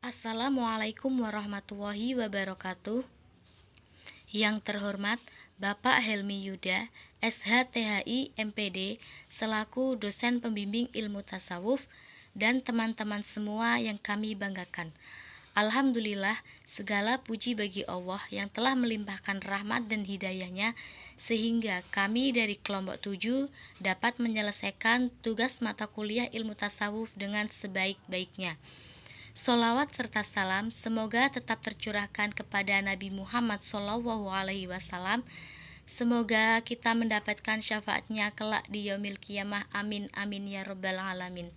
Assalamualaikum warahmatullahi wabarakatuh. Yang terhormat Bapak Helmi Yuda, SHTHI MPD, selaku dosen pembimbing ilmu tasawuf, dan teman-teman semua yang kami banggakan. Alhamdulillah, segala puji bagi Allah yang telah melimpahkan rahmat dan hidayahnya sehingga kami dari kelompok 7 dapat menyelesaikan tugas mata kuliah ilmu tasawuf dengan sebaik-baiknya. Sholawat serta salam semoga tetap tercurahkan kepada Nabi Muhammad SAW. Semoga kita mendapatkan syafaatnya kelak di yaumil qiyamah. Amin amin ya rabbal alamin.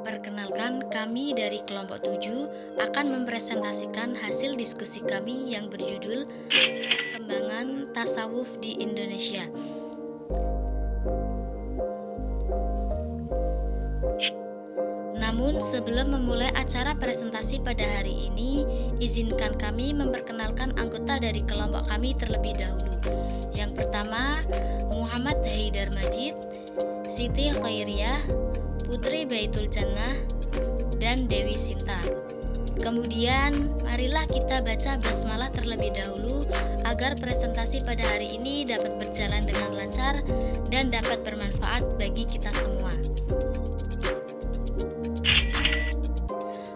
Perkenalkan, kami dari kelompok 7 akan mempresentasikan hasil diskusi kami yang berjudul Perkembangan Tasawuf di Indonesia. Namun sebelum memulai acara presentasi pada hari ini, izinkan kami memperkenalkan anggota dari kelompok kami terlebih dahulu. Yang pertama, Muhammad Haidar Majid, Siti Khairiyah, Putri Baitul Jannah, dan Dewi Sinta. Kemudian, marilah kita baca basmalah terlebih dahulu agar presentasi pada hari ini dapat berjalan dengan lancar dan dapat bermanfaat bagi kita semua.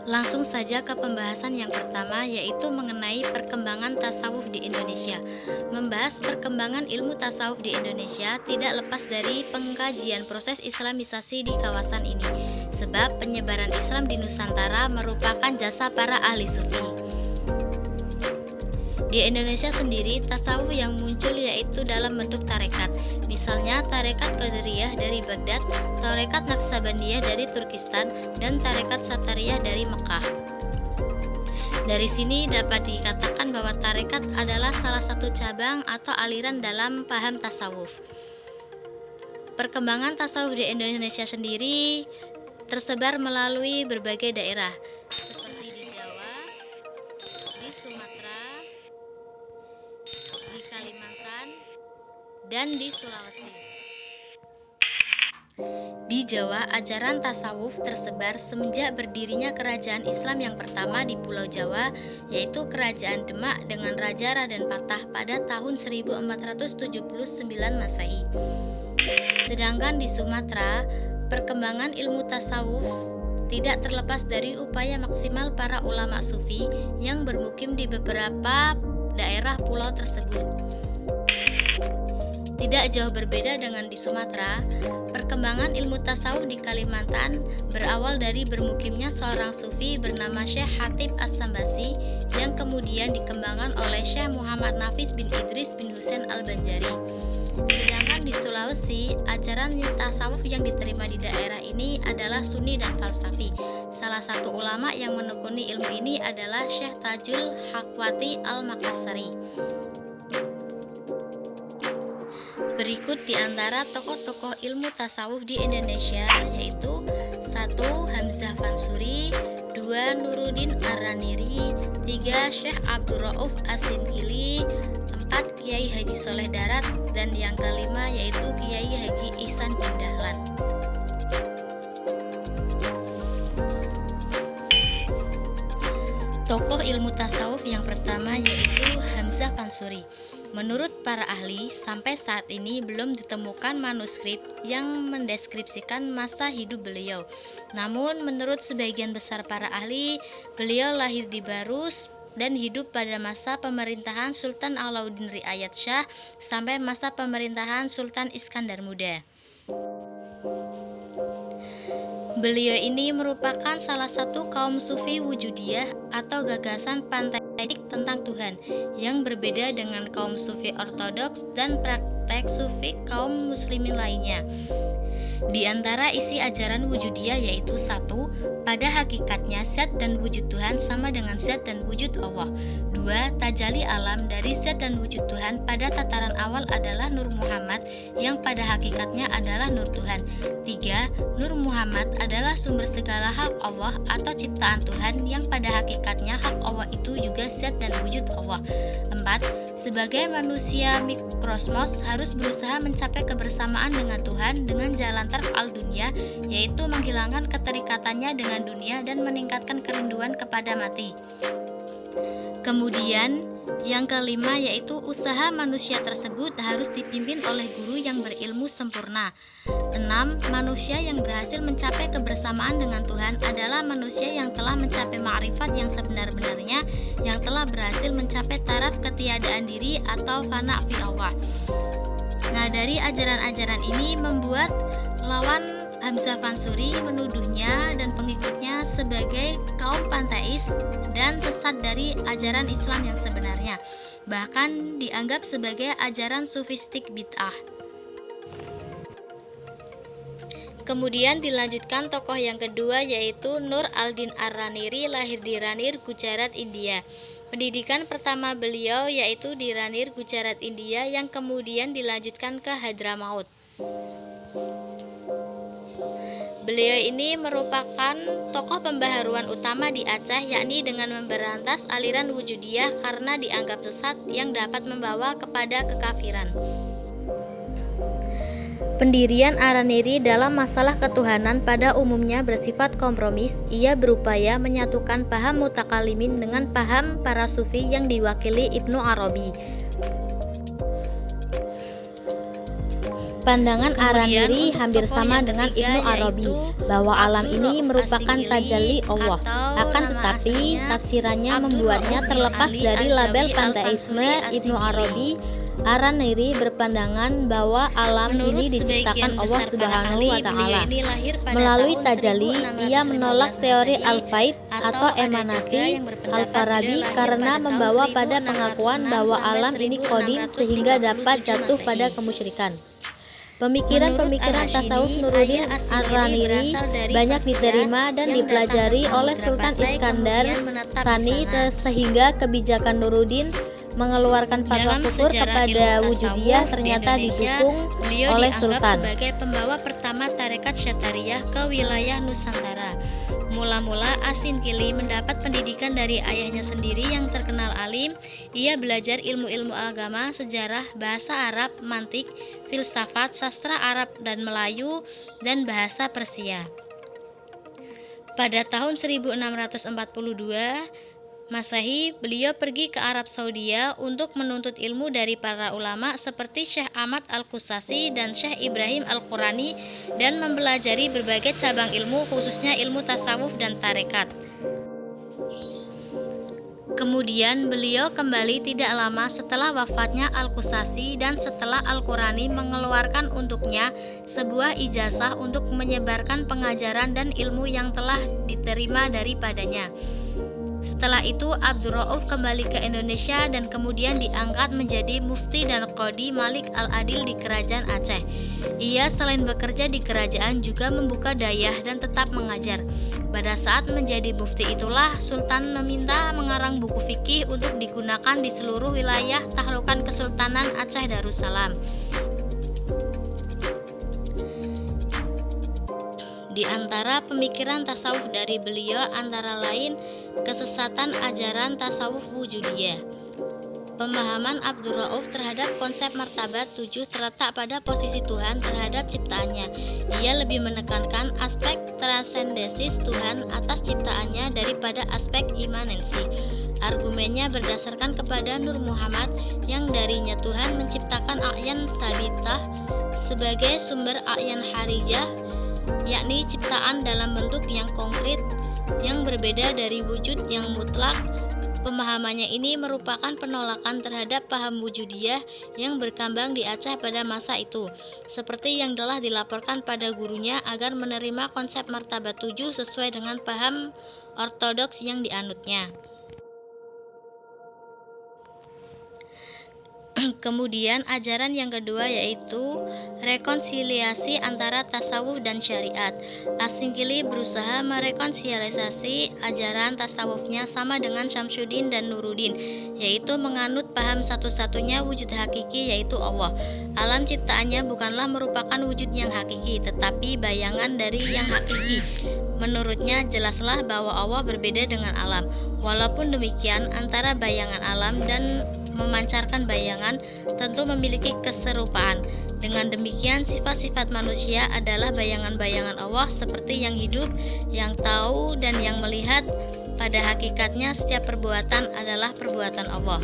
Langsung saja ke pembahasan yang pertama, yaitu mengenai perkembangan tasawuf di Indonesia. Membahas perkembangan ilmu tasawuf di Indonesia tidak lepas dari pengkajian proses islamisasi di kawasan ini, sebab penyebaran Islam di Nusantara merupakan jasa para ahli sufi. Di Indonesia sendiri, tasawuf yang muncul yaitu dalam bentuk tarekat. Misalnya tarekat Qadiriyah dari Baghdad, tarekat Naksabandiyah dari Turkistan, dan tarekat Satariyah dari Mekah. Dari sini dapat dikatakan bahwa tarekat adalah salah satu cabang atau aliran dalam paham tasawuf. Perkembangan tasawuf di Indonesia sendiri tersebar melalui berbagai daerah, seperti di Jawa, di Sumatera, di Kalimantan, dan di Sulawesi. Di Jawa, ajaran tasawuf tersebar semenjak berdirinya kerajaan Islam yang pertama di Pulau Jawa, yaitu Kerajaan Demak dengan Raja Raden Patah pada tahun 1479 Masehi. Sedangkan di Sumatera, perkembangan ilmu tasawuf tidak terlepas dari upaya maksimal para ulama sufi yang bermukim di beberapa daerah pulau tersebut. Tidak jauh berbeda dengan di Sumatera, perkembangan ilmu tasawuf di Kalimantan berawal dari bermukimnya seorang sufi bernama Syekh Hatib As-Sambasi yang kemudian dikembangkan oleh Syekh Muhammad Nafis bin Idris bin Husain Al-Banjari. Sedangkan di Sulawesi, ajaran tasawuf yang diterima di daerah ini adalah Sunni dan Falsafi. Salah satu ulama yang menekuni ilmu ini adalah Syekh Tajul Hakwati Al-Makassari. Berikut di antara tokoh-tokoh ilmu tasawuf di Indonesia, yaitu 1. Hamzah Fansuri, 2. Nuruddin Ar-Raniri, 3. Syekh Abdul Rauf As-Sinkili, 4. Kiai Haji Soleh Darat, dan yang kelima yaitu Kiai Haji Ihsan bin Dahlan. Tokoh ilmu tasawuf yang pertama yaitu Hamzah Fansuri. Menurut para ahli, sampai saat ini belum ditemukan manuskrip yang mendeskripsikan masa hidup beliau. Namun, menurut sebagian besar para ahli, beliau lahir di Barus dan hidup pada masa pemerintahan Sultan Alauddin Riayat Shah sampai masa pemerintahan Sultan Iskandar Muda. Beliau ini merupakan salah satu kaum sufi wujudiyah atau gagasan panteistik tentang Tuhan yang berbeda dengan kaum sufi ortodoks dan praktek sufi kaum muslimin lainnya. Di antara isi ajaran wujudiyah yaitu 1. Pada hakikatnya zat dan wujud Tuhan sama dengan zat dan wujud Allah. 2. Tajalli alam dari zat dan wujud Tuhan pada tataran awal adalah Nur Muhammad yang pada hakikatnya adalah Nur Tuhan. 3. Nur Muhammad adalah sumber segala hak Allah atau ciptaan Tuhan yang pada hakikatnya hak Allah itu juga zat dan wujud Allah. 4. Sebagai manusia mikrosmos harus berusaha mencapai kebersamaan dengan Tuhan dengan jalan tark al-dunya, yaitu menghilangkan keterikatannya dengan dunia dan meningkatkan kerinduan kepada mati. Kemudian, yang kelima yaitu usaha manusia tersebut harus dipimpin oleh guru yang berilmu sempurna. 6. Manusia yang berhasil mencapai kebersamaan dengan Tuhan adalah manusia yang telah mencapai ma'rifat yang sebenar-benarnya, yang telah berhasil mencapai taraf ketiadaan diri atau fana fi Allah. Nah, dari ajaran-ajaran ini membuat lawan Hamzah Fansuri menuduhnya dan pengikutnya sebagai kaum panteis dan sesat dari ajaran Islam yang sebenarnya, bahkan dianggap sebagai ajaran sufistik bid'ah. Kemudian dilanjutkan tokoh yang kedua yaitu Nur al-Din ar-Raniri, lahir di Ranir, Gujarat, India. Pendidikan pertama beliau yaitu di Ranir, Gujarat, India, yang kemudian dilanjutkan ke Hadramaut. Beliau ini merupakan tokoh pembaharuan utama di Aceh, yakni dengan memberantas aliran wujudiyah karena dianggap sesat yang dapat membawa kepada kekafiran. Pendirian Araniri dalam masalah ketuhanan pada umumnya bersifat kompromis. Ia berupaya menyatukan paham mutakalimin dengan paham para sufi yang diwakili Ibnu Arabi. Pandangan Araniri hampir sama dengan Ibnu Arabi bahwa alam ini merupakan tajalli Allah. Akan tetapi tafsirannya membuatnya terlepas dari label panteisme. Ibnu Arabi Araniri berpandangan bahwa alam ini diciptakan Allah Subhanahu wa Ta'ala. Melalui tajalli, ia menolak teori al-faid atau emanasi Al-Farabi karena membawa pada pengakuan bahwa alam ini qadim sehingga dapat jatuh pada kemusyrikan. Pemikiran-pemikiran tasawuf Nuruddin Ar-Raniri banyak diterima dan dipelajari oleh Sultan Iskandar Tsani sehingga kebijakan Nuruddin mengeluarkan fatwa kufur kepada wujudiyah ternyata didukung oleh Sultan. Sebagai pembawa pertama tarekat Syatariyah ke wilayah Nusantara. Mula-mula Asinkili mendapat pendidikan dari ayahnya sendiri yang terkenal alim. Ia belajar ilmu-ilmu agama, sejarah, bahasa Arab, mantik, filsafat, sastra Arab dan Melayu, dan bahasa Persia. Pada tahun 1642 Masehi, beliau pergi ke Arab Saudia untuk menuntut ilmu dari para ulama seperti Syekh Ahmad Al-Qusasi dan Syekh Ibrahim Al-Qurani dan mempelajari berbagai cabang ilmu, khususnya ilmu tasawuf dan tarekat. Kemudian beliau kembali tidak lama setelah wafatnya Al-Qusasi dan setelah Al-Qurani mengeluarkan untuknya sebuah ijazah untuk menyebarkan pengajaran dan ilmu yang telah diterima daripadanya. Setelah itu Abdur Rauf kembali ke Indonesia dan kemudian diangkat menjadi mufti dan qadi Malik Al-Adil di Kerajaan Aceh. Ia selain bekerja di kerajaan juga membuka dayah dan tetap mengajar. Pada saat menjadi mufti itulah Sultan meminta mengarang buku fikih untuk digunakan di seluruh wilayah tahlukan Kesultanan Aceh Darussalam. Di antara pemikiran tasawuf dari beliau antara lain kesesatan ajaran tasawuf wujudiyah. Pemahaman Abdur Rauf terhadap konsep martabat 7 terletak pada posisi Tuhan terhadap ciptaannya. Ia lebih menekankan aspek transendensis Tuhan atas ciptaannya daripada aspek imanensi. Argumennya berdasarkan kepada Nur Muhammad yang darinya Tuhan menciptakan a'yan thabitah sebagai sumber a'yan harijah, yakni ciptaan dalam bentuk yang konkret yang berbeda dari wujud yang mutlak. Pemahamannya ini merupakan penolakan terhadap paham wujudiyah yang berkembang di Aceh pada masa itu, seperti yang telah dilaporkan pada gurunya agar menerima konsep martabat 7 sesuai dengan paham ortodoks yang dianutnya. Kemudian ajaran yang kedua yaitu rekonsiliasi antara tasawuf dan syariat. Asinkili berusaha merekonsiliasi ajaran tasawufnya sama dengan Syamsuddin dan Nuruddin, yaitu menganut paham satu-satunya wujud hakiki yaitu Allah. Alam ciptaannya bukanlah merupakan wujud yang hakiki, tetapi bayangan dari yang hakiki. Menurutnya jelaslah bahwa Allah berbeda dengan alam. Walaupun demikian, antara bayangan alam dan memancarkan bayangan tentu memiliki keserupaan. Dengan demikian, sifat-sifat manusia adalah bayangan-bayangan Allah seperti yang hidup, yang tahu, dan yang melihat. Pada hakikatnya, setiap perbuatan adalah perbuatan Allah.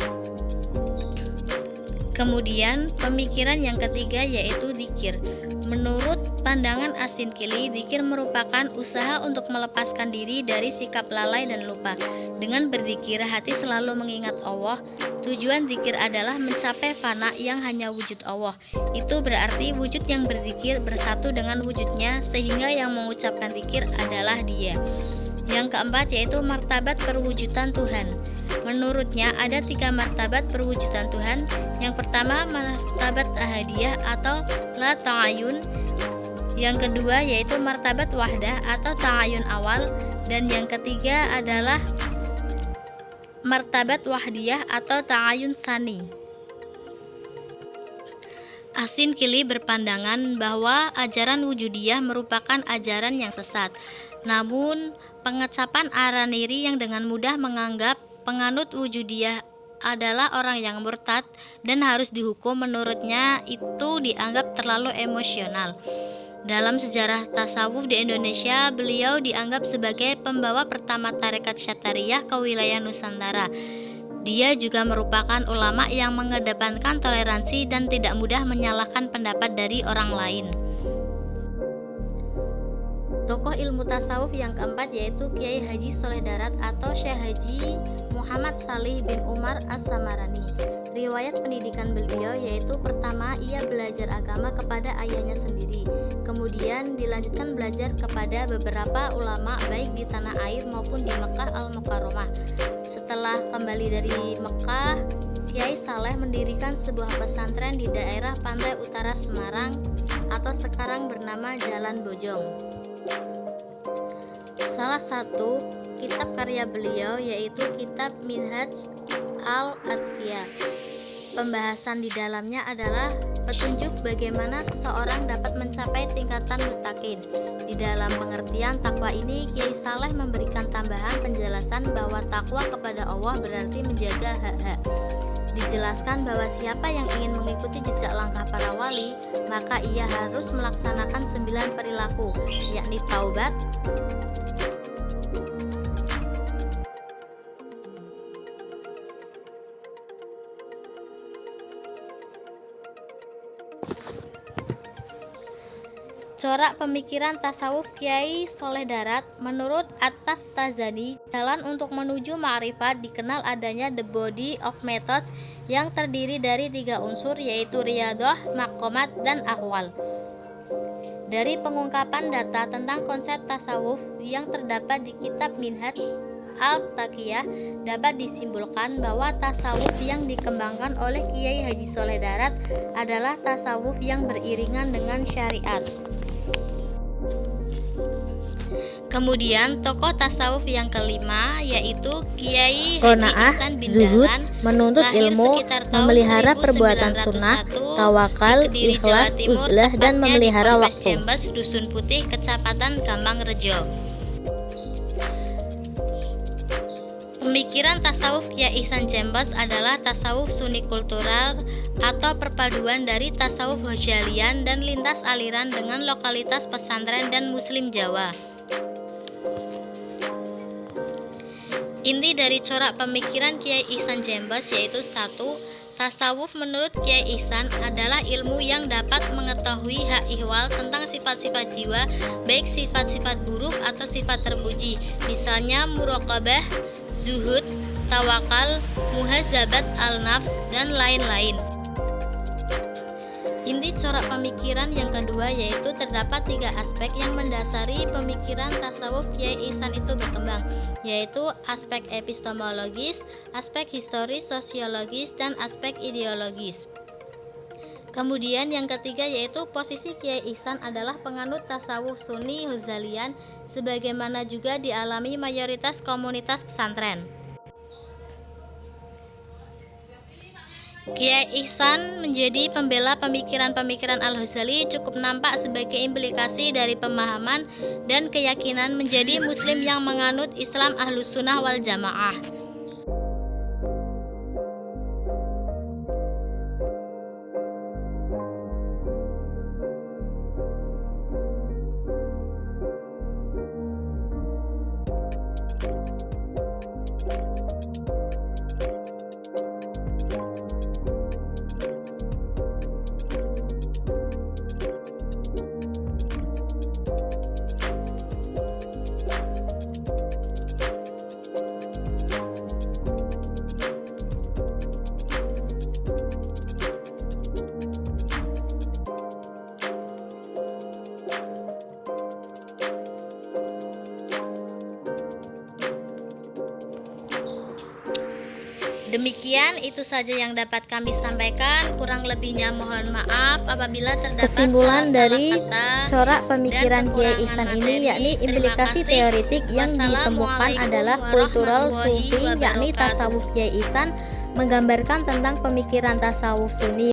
Kemudian, pemikiran yang ketiga yaitu dzikir. Menurut pandangan As-Sinkili, dzikir merupakan usaha untuk melepaskan diri dari sikap lalai dan lupa. Dengan berzikir, hati selalu mengingat Allah. Tujuan dzikir adalah mencapai fana yang hanya wujud Allah. Itu berarti wujud yang berzikir bersatu dengan wujudnya, sehingga yang mengucapkan dzikir adalah Dia. Yang keempat yaitu martabat perwujudan Tuhan. Menurutnya ada 3 martabat perwujudan Tuhan. Yang pertama martabat ahadiyah atau la ta'ayun. Yang kedua yaitu martabat wahdah atau ta'ayun awal. Dan yang ketiga adalah martabat wahdiyah atau ta'ayun tsani. As-Sinkili berpandangan bahwa ajaran wujudiyah merupakan ajaran yang sesat. Namun pengecapan Araniri yang dengan mudah menganggap penganut wujudiyah adalah orang yang murtad dan harus dihukum, menurutnya itu dianggap terlalu emosional. Dalam sejarah tasawuf di Indonesia, beliau dianggap sebagai pembawa pertama tarekat Syatariyah ke wilayah Nusantara. Dia juga merupakan ulama yang mengedepankan toleransi dan tidak mudah menyalahkan pendapat dari orang lain. Tokoh ilmu tasawuf yang keempat yaitu Kiai Haji Soleh Darat atau Syekh Haji Muhammad Salih bin Umar As-Samarani. Riwayat pendidikan beliau yaitu pertama ia belajar agama kepada ayahnya sendiri, kemudian dilanjutkan belajar kepada beberapa ulama baik di tanah air maupun di Mekah Al-Mukarramah. Setelah kembali dari Mekah, Kiai Saleh mendirikan sebuah pesantren di daerah pantai utara Semarang atau sekarang bernama Jalan Bojong. Salah satu kitab karya beliau yaitu kitab Minhaj al-Atqiyah. Pembahasan di dalamnya adalah petunjuk bagaimana seseorang dapat mencapai tingkatan muttaqin. Di dalam pengertian takwa ini, Kiai Saleh memberikan tambahan penjelasan bahwa takwa kepada Allah berarti menjaga hak-hak. Dijelaskan bahwa siapa yang ingin mengikuti jejak langkah para wali, maka ia harus melaksanakan 9 perilaku, yakni taubat, corak pemikiran tasawuf Kiai Soleh Darat. Menurut At-Taftazani, jalan untuk menuju ma'rifat dikenal adanya the body of methods yang terdiri dari 3 unsur yaitu riyadhah, maqamat, dan ahwal. Dari pengungkapan data tentang konsep tasawuf yang terdapat di kitab Minhaj al-Taqiyah dapat disimpulkan bahwa tasawuf yang dikembangkan oleh Kiai Haji Soleh Darat adalah tasawuf yang beriringan dengan syariat. Kemudian tokoh tasawuf yang kelima yaitu Kiai Haji Ihsan bin zuhud, Dahlan, menuntut lahir ilmu, sekitar tahun memelihara perbuatan 1901 sunnah, di tawakal, Kediri, ikhlas, Jawa Timur, uzlah, dan tepatnya memelihara di Polres waktu. Jembes, Dusun Putih, Kecamatan Gambang Rejo. Pemikiran tasawuf Kiai Ihsan Jembes adalah tasawuf sunni kultural atau perpaduan dari tasawuf Hojalian dan lintas aliran dengan lokalitas pesantren dan muslim Jawa. Inti dari corak pemikiran Kiai Ihsan Jembes yaitu 1. Tasawuf menurut Kiai Ihsan adalah ilmu yang dapat mengetahui hak ihwal tentang sifat-sifat jiwa, baik sifat-sifat buruk atau sifat terpuji, misalnya muraqabah, zuhud, tawakal, muhazabat al-nafs, dan lain-lain. Inti corak pemikiran yang kedua yaitu terdapat 3 aspek yang mendasari pemikiran tasawuf Kiai Ihsan itu berkembang, yaitu aspek epistemologis, aspek historis, sosiologis, dan aspek ideologis. Kemudian yang ketiga yaitu posisi Kiai Ihsan adalah penganut tasawuf sunni Hozalian, sebagaimana juga dialami mayoritas komunitas pesantren. Kiai Ihsan menjadi pembela pemikiran-pemikiran Al-Ghazali cukup nampak sebagai implikasi dari pemahaman dan keyakinan menjadi muslim yang menganut Islam Ahlus Sunnah wal Jamaah. Demikian itu saja yang dapat kami sampaikan. Kurang lebihnya mohon maaf apabila terdapat Kesimpulan dari kata corak pemikiran dan Kiai kekurangan Ihsan materi. ini yakni Terima implikasi kasih. teoritik yang ditemukan Wassalamualaikum adalah kultural warahmatullahi sufi yakni wabarakatuh. tasawuf Kiai Ihsan menggambarkan tentang pemikiran tasawuf Sunni.